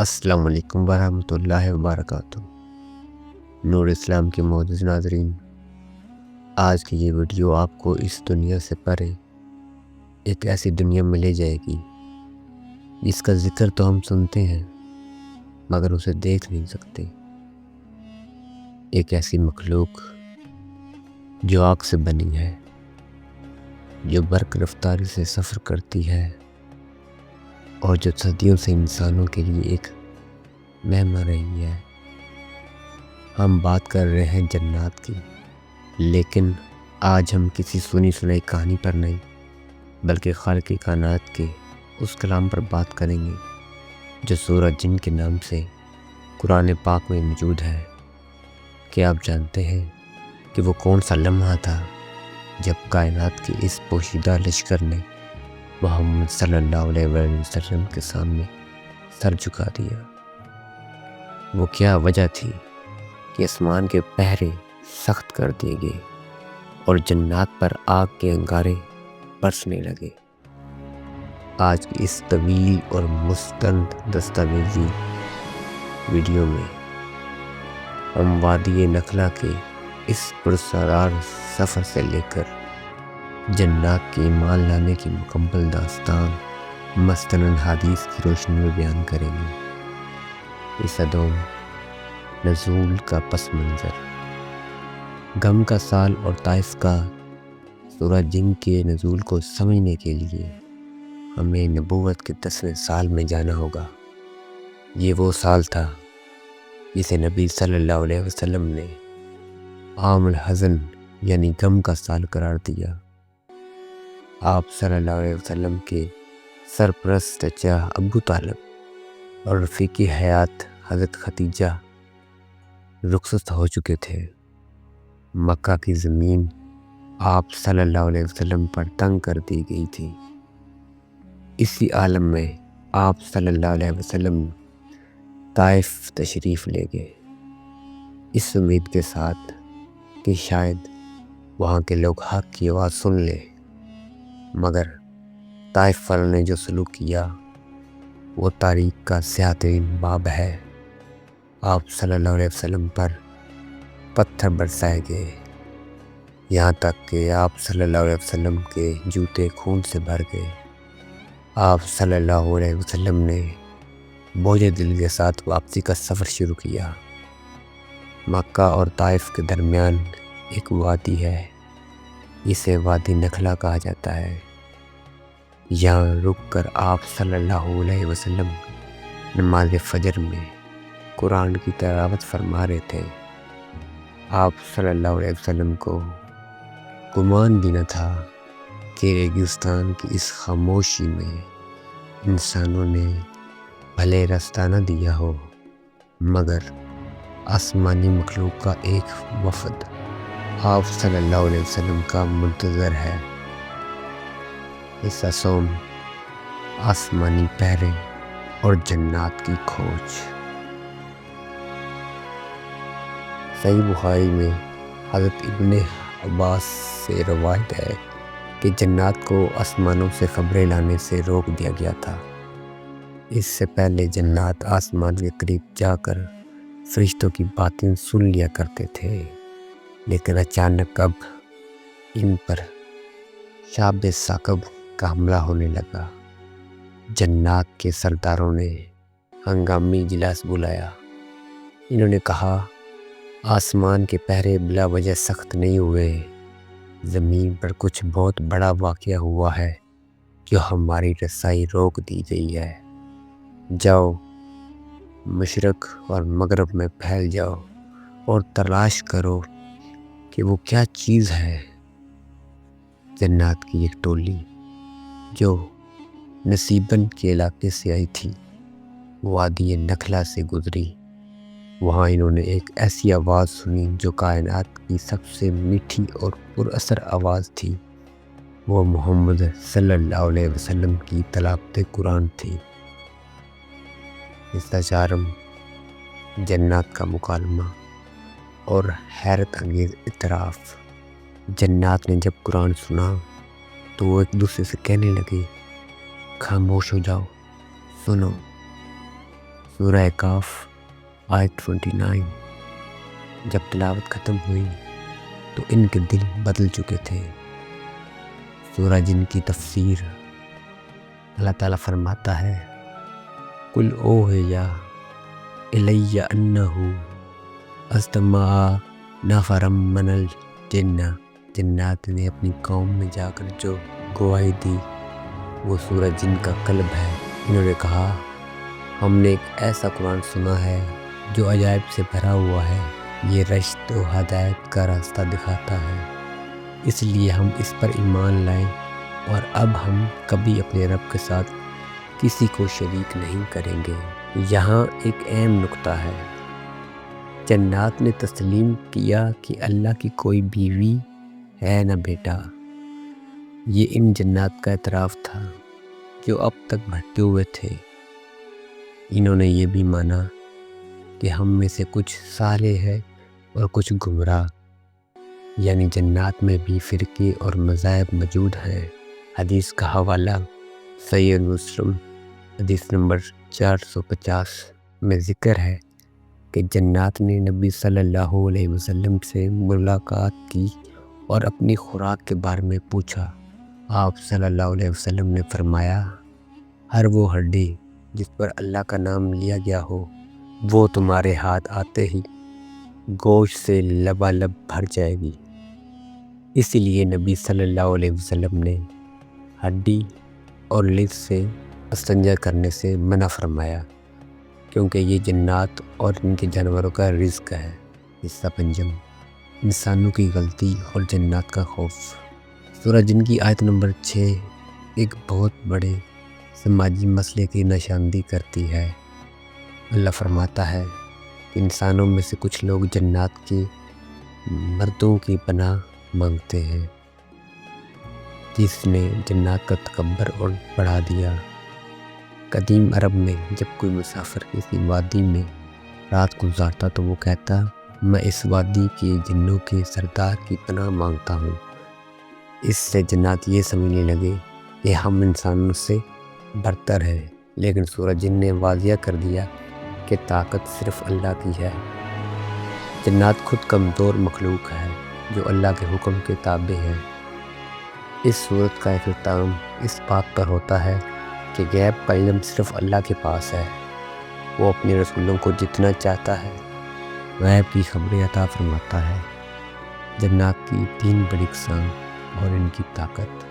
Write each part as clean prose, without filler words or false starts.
السلام علیکم ورحمۃ اللہ وبرکاتہ۔ نور اسلام کے معزز ناظرین، آج کی یہ ویڈیو آپ کو اس دنیا سے پرے ایک ایسی دنیا میں لے جائے گی جس کا ذکر تو ہم سنتے ہیں مگر اسے دیکھ نہیں سکتے۔ ایک ایسی مخلوق جو آگ سے بنی ہے، جو برق رفتاری سے سفر کرتی ہے اور جو صدیوں سے انسانوں کے لیے ایک مہمان رہی ہے۔ ہم بات کر رہے ہیں جنات کی، لیکن آج ہم کسی سنی سنائی کہانی پر نہیں بلکہ خالق کائنات کے اس کلام پر بات کریں گے جو سورہ جن کے نام سے قرآن پاک میں موجود ہے۔ کیا آپ جانتے ہیں کہ وہ کون سا لمحہ تھا جب کائنات کے اس پوشیدہ لشکر نے محمد صلی اللہ علیہ وسلم کے سامنے سر جھکا دیا؟ وہ کیا وجہ تھی کہ آسمان کے پہرے سخت کر دیے گئے اور جنات پر آگ کے انگارے برسنے لگے؟ آج کی اس طویل اور مستند دستاویزی ویڈیو میں ہم وادی نخلا کے اس پرسرار سفر سے لے کر جنات کے ایمان لانے کی مکمل داستان مستند حدیث کی روشنی میں بیان کریں گے۔ اس ادوم نزول کا پس منظر، غم کا سال اور طائف کا سورہ جن کے نزول کو سمجھنے کے لیے ہمیں نبوت کے 10ویں سال میں جانا ہوگا۔ یہ وہ سال تھا جسے نبی صلی اللہ علیہ وسلم نے عام الحزن یعنی غم کا سال قرار دیا۔ آپ صلی اللہ علیہ وسلم کے سرپرست چچا ابو طالب اور رفیق حیات حضرت خدیجہ رخصت ہو چکے تھے۔ مکہ کی زمین آپ صلی اللہ علیہ وسلم پر تنگ کر دی گئی تھی۔ اسی عالم میں آپ صلی اللہ علیہ وسلم طائف تشریف لے گئے، اس امید کے ساتھ کہ شاید وہاں کے لوگ حق کی آواز سن لیں، مگر طائف والوں نے جو سلوک کیا وہ تاریخ کا سیاہ ترین باب ہے۔ آپ صلی اللہ علیہ وسلم پر پتھر برسائے گئے، یہاں تک کہ آپ صلی اللہ علیہ وسلم کے جوتے خون سے بھر گئے۔ آپ صلی اللہ علیہ وسلم نے بوجھ دل کے ساتھ واپسی کا سفر شروع کیا۔ مکہ اور طائف کے درمیان ایک وادی ہے، اسے وادی نخلا کہا جاتا ہے۔ یہاں رک کر آپ صلی اللہ علیہ وسلم نماز فجر میں قرآن کی تلاوت فرما رہے تھے۔ آپ صلی اللہ علیہ وسلم کو گمان بھی نہ تھا کہ ریگستان کی اس خاموشی میں انسانوں نے بھلے راستہ نہ دیا ہو، مگر آسمانی مخلوق کا ایک وفد آپ صلی اللہ علیہ وسلم کا منتظر ہے۔ حصہ سوم، آسمانی پہرے اور جنات کی کھوج۔ صحیح بخاری میں حضرت ابن عباس سے روایت ہے کہ جنات کو آسمانوں سے خبریں لانے سے روک دیا گیا تھا۔ اس سے پہلے جنات آسمان کے قریب جا کر فرشتوں کی باتیں سن لیا کرتے تھے، لیکن اچانک اب ان پر شہاب ثاقب کا حملہ ہونے لگا۔ جنات کے سرداروں نے ہنگامی اجلاس بلایا۔ انہوں نے کہا، آسمان کے پہرے بلا وجہ سخت نہیں ہوئے، زمین پر کچھ بہت بڑا واقعہ ہوا ہے جو ہماری رسائی روک دی گئی ہے۔ جاؤ، مشرق اور مغرب میں پھیل جاؤ اور تلاش کرو کہ وہ کیا چیز ہے۔ جنات کی ایک ٹولی جو نصیبن کے علاقے سے آئی تھی وادی نخلا سے گزری۔ وہاں انہوں نے ایک ایسی آواز سنی جو کائنات کی سب سے میٹھی اور پر اثر آواز تھی۔ وہ محمد صلی اللہ علیہ وسلم کی تلاوت قرآن تھی۔ حصہ چارم، جنات کا مکالمہ اور حیرت انگیز اعتراف۔ جنات نے جب قرآن سنا تو وہ ایک دوسرے سے کہنے لگے، خاموش ہو جاؤ، سنو۔ سورہ کاف آیت 29۔ جب تلاوت ختم ہوئی تو ان کے دل بدل چکے تھے۔ سورہ جن کی تفسیر اللہ تعالیٰ فرماتا ہے قُلْ أُوحِیَ إِلَیَّ أَنَّهُ اسْتَمَعَ نَفَرٌ مِّنَ الْجِنِّ۔ جنات نے اپنی قوم میں جا کر جو گواہی دی وہ سورہ جن کا قلب ہے۔ انہوں نے کہا ہم نے ایک ایسا قرآن سنا ہے جو عجائب سے بھرا ہوا ہے، یہ رشد و ہدایت کا راستہ دکھاتا ہے، اس لیے ہم اس پر ایمان لائے اور اب ہم کبھی اپنے رب کے ساتھ کسی کو شریک نہیں کریں گے۔ یہاں ایک اہم نکتہ ہے۔ جنات نے تسلیم کیا کہ اللہ کی کوئی بیوی ہے نہ بیٹا۔ یہ ان جنات کا اعتراف تھا جو اب تک بھٹکے ہوئے تھے۔ انہوں نے یہ بھی مانا کہ ہم میں سے کچھ صالح ہے اور کچھ گمراہ، یعنی جنات میں بھی فرقے اور مذاہب موجود ہیں۔ حدیث کا حوالہ صحیح مسلم حدیث نمبر 450 میں ذکر ہے کہ جنات نے نبی صلی اللہ علیہ وسلم سے ملاقات کی اور اپنی خوراک کے بارے میں پوچھا۔ آپ صلی اللہ علیہ وسلم نے فرمایا ہر وہ ہڈی جس پر اللہ کا نام لیا گیا ہو وہ تمہارے ہاتھ آتے ہی گوشت سے لبالب بھر جائے گی۔ اسی لیے نبی صلی اللہ علیہ وسلم نے ہڈی اور لذ سے استنجا کرنے سے منع فرمایا کیونکہ یہ جنات اور ان کے جانوروں کا رزق ہے۔ حصہ پنجم، انسانوں کی غلطی اور جنات کا خوف۔ سورہ جن کی آیت نمبر 6 ایک بہت بڑے سماجی مسئلے کی نشاندہی کرتی ہے۔ اللہ فرماتا ہے کہ انسانوں میں سے کچھ لوگ جنات کے مردوں کی پناہ مانگتے ہیں، جس نے جنات کا تکبر اور بڑھا دیا۔ قدیم عرب میں جب کوئی مسافر کسی وادی میں رات گزارتا تو وہ کہتا میں اس وادی کے جنوں کے سردار کی پناہ مانگتا ہوں۔ اس سے جنات یہ سمجھنے لگے کہ ہم انسانوں سے برتر ہے، لیکن سورہ جن نے واضح کر دیا کہ طاقت صرف اللہ کی ہے۔ جنات خود کمزور مخلوق ہے جو اللہ کے حکم کے تابع ہے۔ اس صورت کا اختتام اس بات پر ہوتا ہے کہ غیب کا علم صرف اللہ کے پاس ہے، وہ اپنے رسولوں کو جتنا چاہتا ہے غیب کی خبریں عطا فرماتا ہے۔ جنات کی 3 بڑی اقسام اور ان کی طاقت۔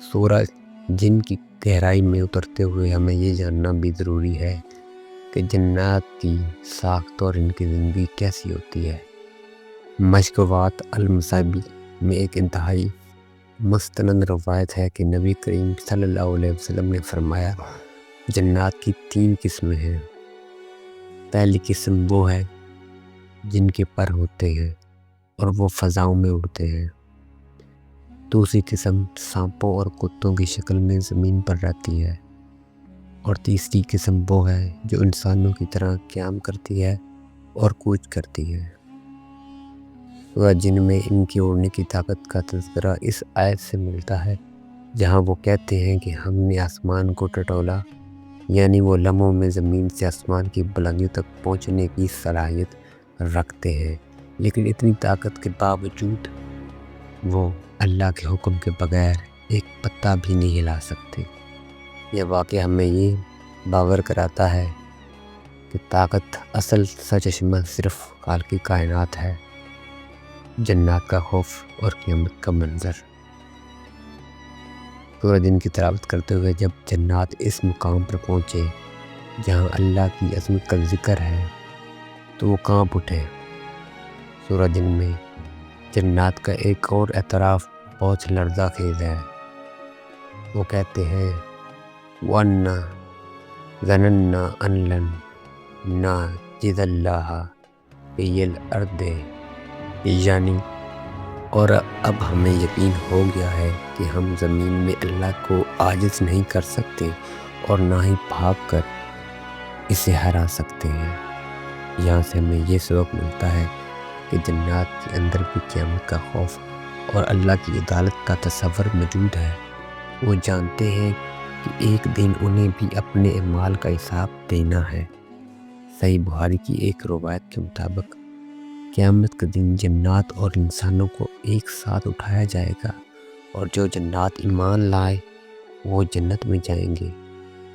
سورہ جن کی گہرائی میں اترتے ہوئے ہمیں یہ جاننا بھی ضروری ہے کہ جنات کی ساخت اور ان کی زندگی کیسی ہوتی ہے۔ مشکوات المصابی میں ایک انتہائی مستند روایت ہے کہ نبی کریم صلی اللہ علیہ وسلم نے فرمایا جنات کی 3 قسمیں ہیں۔ پہلی قسم وہ ہے جن کے پر ہوتے ہیں اور وہ فضاؤں میں اڑتے ہیں۔ دوسری قسم سانپوں اور کتوں کی شکل میں زمین پر رہتی ہے، اور تیسری قسم وہ ہے جو انسانوں کی طرح قیام کرتی ہے اور کوچ کرتی ہے۔ سورہ جن میں ان کی اڑنے کی طاقت کا تذکرہ اس آیت سے ملتا ہے جہاں وہ کہتے ہیں کہ ہم نے آسمان کو ٹٹولا، یعنی وہ لمحوں میں زمین سے آسمان کی بلندیوں تک پہنچنے کی صلاحیت رکھتے ہیں، لیکن اتنی طاقت کے باوجود وہ اللہ کے حکم کے بغیر ایک پتا بھی نہیں ہلا سکتے۔ یہ واقعہ ہمیں یہ باور کراتا ہے کہ طاقت اصل سرچشمہ صرف خالق کائنات ہے۔ جنات کا خوف اور قیامت کا منظر۔ سورہ جن کی تلاوت کرتے ہوئے جب جنات اس مقام پر پہنچے جہاں اللہ کی عظمت کا ذکر ہے تو وہ کانپ اٹھے۔ سورہ جن میں جنات کا ایک اور اعتراف بہت لرزہ خیز ہے۔ وہ کہتے ہیں وَأَنَّا ظَنَنَّا أَن لَّن نَعْجِزَ اللَّهَ فِي الْأَرْضِ، یعنی اور اب ہمیں یقین ہو گیا ہے کہ ہم زمین میں اللہ کو عاجز نہیں کر سکتے اور نہ ہی بھاگ کر اسے ہرا سکتے ہیں۔ یہاں سے ہمیں یہ سبق ملتا ہے کہ جنات کے اندر بھی قیامت کا خوف اور اللہ کی عدالت کا تصور موجود ہے۔ وہ جانتے ہیں کہ ایک دن انہیں بھی اپنے اعمال کا حساب دینا ہے۔ صحیح بخاری کی ایک روایت کے مطابق قیامت کے دن جنات اور انسانوں کو ایک ساتھ اٹھایا جائے گا، اور جو جنات ایمان لائے وہ جنت میں جائیں گے۔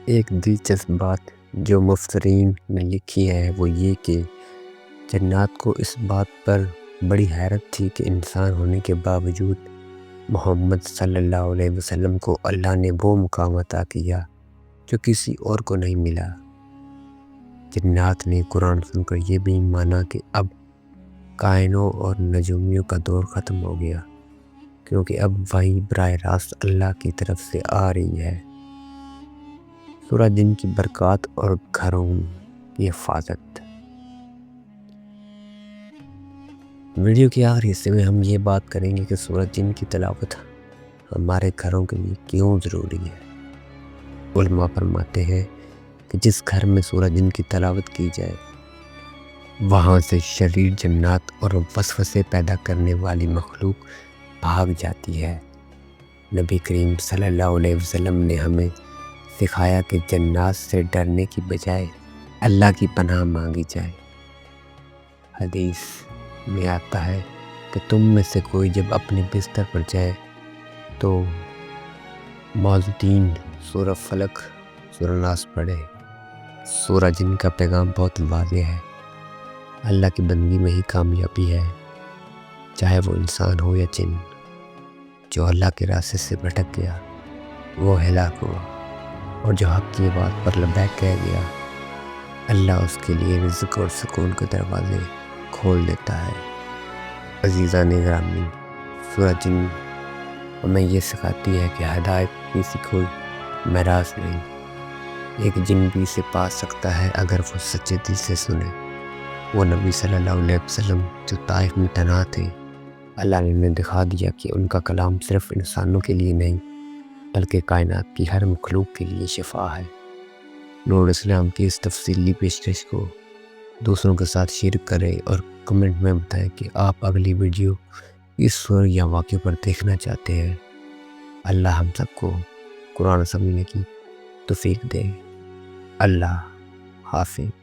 ایک دلچسپ بات جو مفسرین نے لکھی ہے وہ یہ کہ جنات کو اس بات پر بڑی حیرت تھی کہ انسان ہونے کے باوجود محمد صلی اللہ علیہ وسلم کو اللہ نے وہ مقام عطا کیا جو کسی اور کو نہیں ملا۔ جنات نے قرآن سن کر یہ بھی مانا کہ اب کائنوں اور نجومیوں کا دور ختم ہو گیا، کیونکہ اب وحی براہ راست اللہ کی طرف سے آ رہی ہے۔ سورہ جن کی برکات اور گھروں کی حفاظت۔ ویڈیو کے آخری حصے میں ہم یہ بات کریں گے کہ سورہ جن کی تلاوت ہمارے گھروں کے لیے کیوں ضروری ہے۔ علماء فرماتے ہیں کہ جس گھر میں سورہ جن کی تلاوت کی جائے وہاں سے شریر جنات اور وسوسے پیدا کرنے والی مخلوق بھاگ جاتی ہے۔ نبی کریم صلی اللہ علیہ وسلم نے ہمیں سکھایا کہ جنات سے ڈرنے کی بجائے اللہ کی پناہ مانگی جائے۔ حدیث میں آتا ہے کہ تم میں سے کوئی جب اپنے بستر پر جائے تو معوذتین، سورہ فلق، سورہ ناس پڑھے۔ سورہ جن کا پیغام بہت واضح ہے۔ اللہ کی بندگی میں ہی کامیابی ہے، چاہے وہ انسان ہو یا جن۔ جو اللہ کے راستے سے بھٹک گیا وہ ہلاک ہوا، اور جو حق کی بات پر لبیک کہہ گیا اللہ اس کے لیے رزق اور سکون کے دروازے کھول دیتا ہے۔ عزیزان گرامی، سورہ جن ہمیں یہ سکھاتی ہے کہ ہدایت کسی کوئی معراج نہیں، ایک جن بھی اسے پا سکتا ہے اگر وہ سچے دل سے سنے۔ وہ نبی صلی اللہ علیہ وسلم جو طائف میں تنہا تھے، اللہ نے انہیں دکھا دیا کہ ان کا کلام صرف انسانوں کے لیے نہیں بلکہ کائنات کی ہر مخلوق کے لیے شفا ہے۔ نور اسلام کی اس تفصیلی پیشکش کو دوسروں کے ساتھ شیئر کریں اور کمنٹ میں بتائیں کہ آپ اگلی ویڈیو اس سورہ یا واقعے پر دیکھنا چاہتے ہیں۔ اللہ ہم سب کو قرآن سمجھنے کی توفیق دے۔ اللہ حافظ۔